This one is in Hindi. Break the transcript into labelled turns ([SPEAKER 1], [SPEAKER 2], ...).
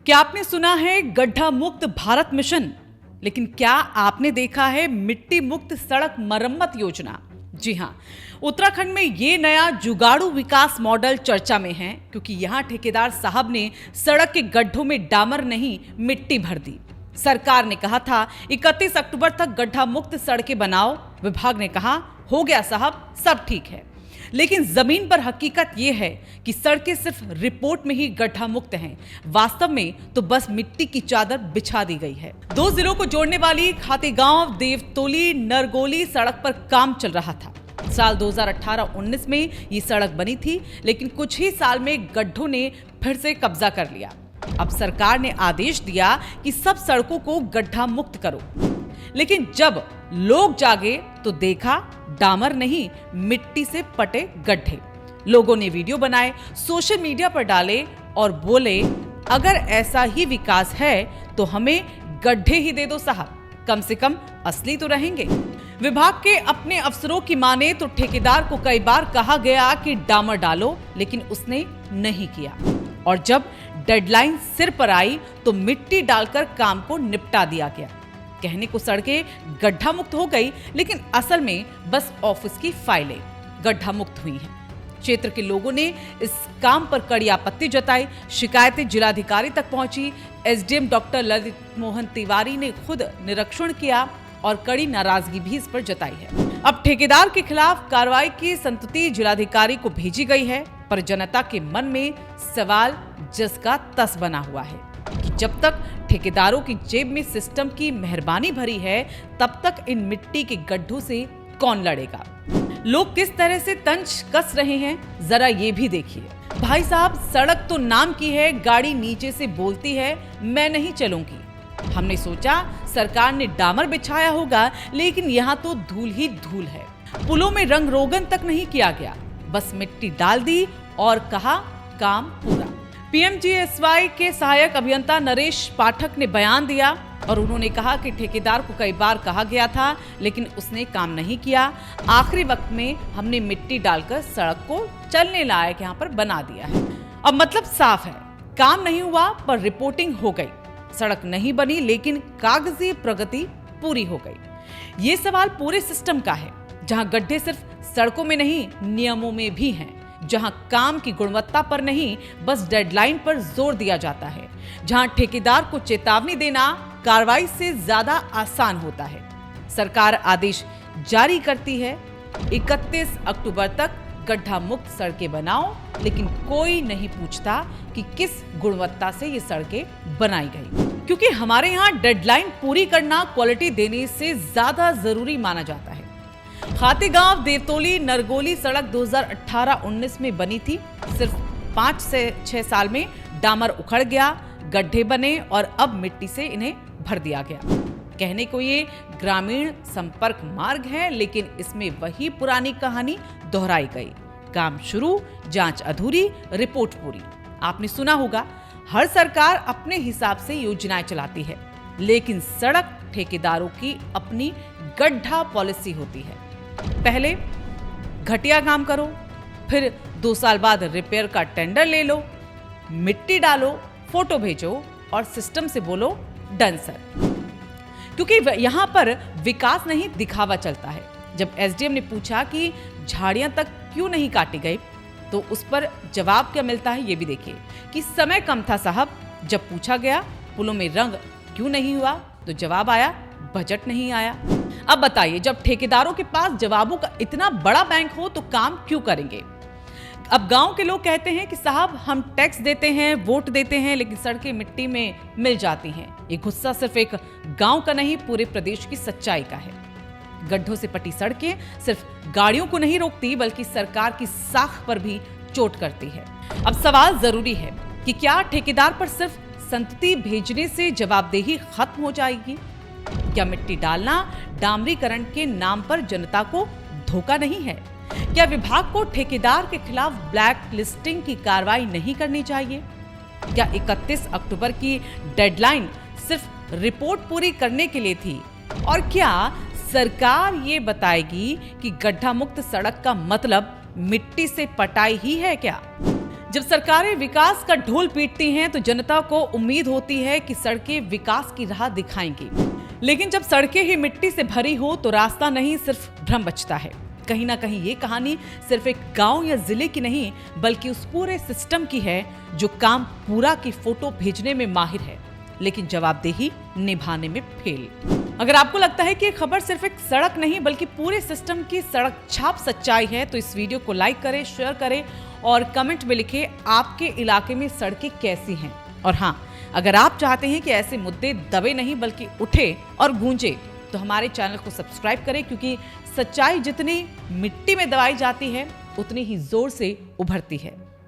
[SPEAKER 1] क्या आपने सुना है गड्ढा मुक्त भारत मिशन? लेकिन क्या आपने देखा है मिट्टी मुक्त सड़क मरम्मत योजना? जी हां, उत्तराखंड में ये नया जुगाड़ू विकास मॉडल चर्चा में है, क्योंकि यहां ठेकेदार साहब ने सड़क के गड्ढों में डामर नहीं मिट्टी भर दी। सरकार ने कहा था 31 अक्टूबर तक गड्ढा मुक्त सड़कें बनाओ। विभाग ने कहा हो गया साहब, सब ठीक है। लेकिन जमीन पर हकीकत यह है कि सड़कें सिर्फ रिपोर्ट में ही गड्ढा मुक्त हैं, वास्तव में तो बस मिट्टी की चादर बिछा दी गई है। दो जिलों को जोड़ने वाली खातेगांव देवतोली नरगोली सड़क पर काम चल रहा था। साल 2018-19 में ये सड़क बनी थी, लेकिन कुछ ही साल में गड्ढों ने फिर से कब्जा कर लिया। अब सरकार ने आदेश दिया कि सब सड़कों को गड्ढा मुक्त करो, लेकिन जब लोग जागे तो देखा डामर नहीं मिट्टी से पटे गड्ढे। लोगों ने वीडियो बनाए, सोशल मीडिया पर डाले और बोले अगर ऐसा ही विकास है तो हमें गड्ढे ही दे दो साहब, कम से कम असली तो रहेंगे। विभाग के अपने अफसरों की माने तो ठेकेदार को कई बार कहा गया कि डामर डालो, लेकिन उसने नहीं किया। और जब डेडलाइन सिर पर आई तो मिट्टी डालकर काम को निपटा दिया गया। कहने को सड़कें गड्ढा मुक्त हो गई, लेकिन असल में बस ऑफिस की फाइलें गड्ढा मुक्त हुई हैं। क्षेत्र के लोगों ने इस काम पर कड़ी आपत्ति जताई। शिकायतें जिलाधिकारी तक पहुंची। एसडीएम डॉक्टर ललित मोहन तिवारी ने खुद निरीक्षण किया और कड़ी नाराजगी भी इस पर जताई है। अब ठेकेदार के खिलाफ कार्रवाई की संतुति जिलाधिकारी को भेजी गई है, पर जनता के मन में सवाल जस का तस बना हुआ है कि जब तक ठेकेदारों की जेब में सिस्टम की मेहरबानी भरी है, तब तक इन मिट्टी के गड्ढों से कौन लड़ेगा? लोग किस तरह से तंज कस रहे हैं, जरा ये भी देखिए। भाई साहब, सड़क तो नाम की है, गाड़ी नीचे से बोलती है मैं नहीं चलूंगी। हमने सोचा सरकार ने डामर बिछाया होगा, लेकिन यहाँ तो धूल ही धूल है। पुलों में रंग रोगन तक नहीं किया गया, बस मिट्टी डाल दी और कहा काम पूरा। पीएमजीएसवाई के सहायक अभियंता नरेश पाठक ने बयान दिया और उन्होंने कहा कि ठेकेदार को कई बार कहा गया था, लेकिन उसने काम नहीं किया। आखिरी वक्त में हमने मिट्टी डालकर सड़क को चलने लायक यहाँ पर बना दिया है। अब मतलब साफ है, काम नहीं हुआ पर रिपोर्टिंग हो गई। सड़क नहीं बनी, लेकिन कागजी प्रगति पूरी हो गई। ये सवाल पूरे सिस्टम का है, जहाँ गड्ढे सिर्फ सड़कों में नहीं नियमों में भी हैं, जहां काम की गुणवत्ता पर नहीं बस डेडलाइन पर जोर दिया जाता है, जहां ठेकेदार को चेतावनी देना कार्रवाई से ज्यादा आसान होता है। सरकार आदेश जारी करती है 31 अक्टूबर तक गड्ढा मुक्त सड़कें बनाओ, लेकिन कोई नहीं पूछता कि किस गुणवत्ता से ये सड़कें बनाई गई, क्योंकि हमारे यहाँ डेडलाइन पूरी करना क्वालिटी देने से ज्यादा जरूरी माना जाता है। खातेगांव देवतोली नरगोली सड़क 2018-19 में बनी थी। सिर्फ 5 से 6 साल में डामर उखड़ गया, गड्ढे बने और अब मिट्टी से इन्हें भर दिया गया। कहने को ये ग्रामीण संपर्क मार्ग है, लेकिन इसमें वही पुरानी कहानी दोहराई गई। काम शुरू, जांच अधूरी, रिपोर्ट पूरी। आपने सुना होगा हर सरकार अपने हिसाब से योजनाएं चलाती है, लेकिन सड़क ठेकेदारों की अपनी गड्ढा पॉलिसी होती है। पहले घटिया काम करो, फिर 2 साल बाद रिपेयर का टेंडर ले लो, मिट्टी डालो, फोटो भेजो और सिस्टम से बोलो डन सर। क्योंकि यहां पर विकास नहीं दिखावा चलता है। जब एसडीएम ने पूछा कि झाड़ियां तक क्यों नहीं काटी गई, तो उस पर जवाब क्या मिलता है ये भी देखिए कि समय कम था साहब। जब पूछा गया पुलों में रंग क्यों नहीं हुआ, तो जवाब आया बजट नहीं आया। अब बताइए, जब ठेकेदारों के पास जवाबों का इतना बड़ा बैंक हो तो काम क्यों करेंगे? अब गांव के लोग कहते हैं कि साहब हम टैक्स देते हैं, वोट देते हैं, लेकिन सड़कें मिट्टी में मिल जाती हैं। ये गुस्सा सिर्फ एक गांव का नहीं, पूरे प्रदेश की सच्चाई का है। गड्ढों से पटी सड़कें सिर्फ गाड़ियों को नहीं रोकती, बल्कि सरकार की साख पर भी चोट करती है। अब सवाल जरूरी है कि क्या ठेकेदार पर सिर्फ संतति भेजने से जवाबदेही खत्म हो जाएगी? क्या मिट्टी डालना डामरीकरण के नाम पर जनता को धोखा नहीं है? क्या विभाग को ठेकेदार के खिलाफ ब्लैक लिस्टिंग की कार्रवाई नहीं करनी चाहिए? क्या 31 अक्टूबर की डेडलाइन सिर्फ रिपोर्ट पूरी करने के लिए थी? और क्या सरकार ये बताएगी कि गड्ढा मुक्त सड़क का मतलब मिट्टी से पटाई ही है क्या? जब सरकारें विकास का ढोल पीटती हैं तो जनता को उम्मीद होती है कि सड़कें विकास की राह दिखाएंगी, लेकिन जब सड़कें ही मिट्टी से भरी हो तो रास्ता नहीं, सिर्फ भ्रम बचता है। कहीं ना कहीं ये कहानी सिर्फ एक गांव या जिले की नहीं, बल्कि उस पूरे सिस्टम की है जो काम पूरा की फोटो भेजने में माहिर है, लेकिन जवाबदेही निभाने में फेल। अगर आपको लगता है कि ये खबर सिर्फ एक सड़क नहीं बल्कि पूरे सिस्टम की सड़क छाप सच्चाई है, तो इस वीडियो को लाइक करें, शेयर करें और कमेंट में लिखें आपके इलाके में सड़कें कैसी हैं। और हाँ, अगर आप चाहते हैं कि ऐसे मुद्दे दबे नहीं बल्कि उठे और गूंजे, तो हमारे चैनल को सब्सक्राइब करें, क्योंकि सच्चाई जितनी मिट्टी में दबाई जाती है उतनी ही जोर से उभरती है।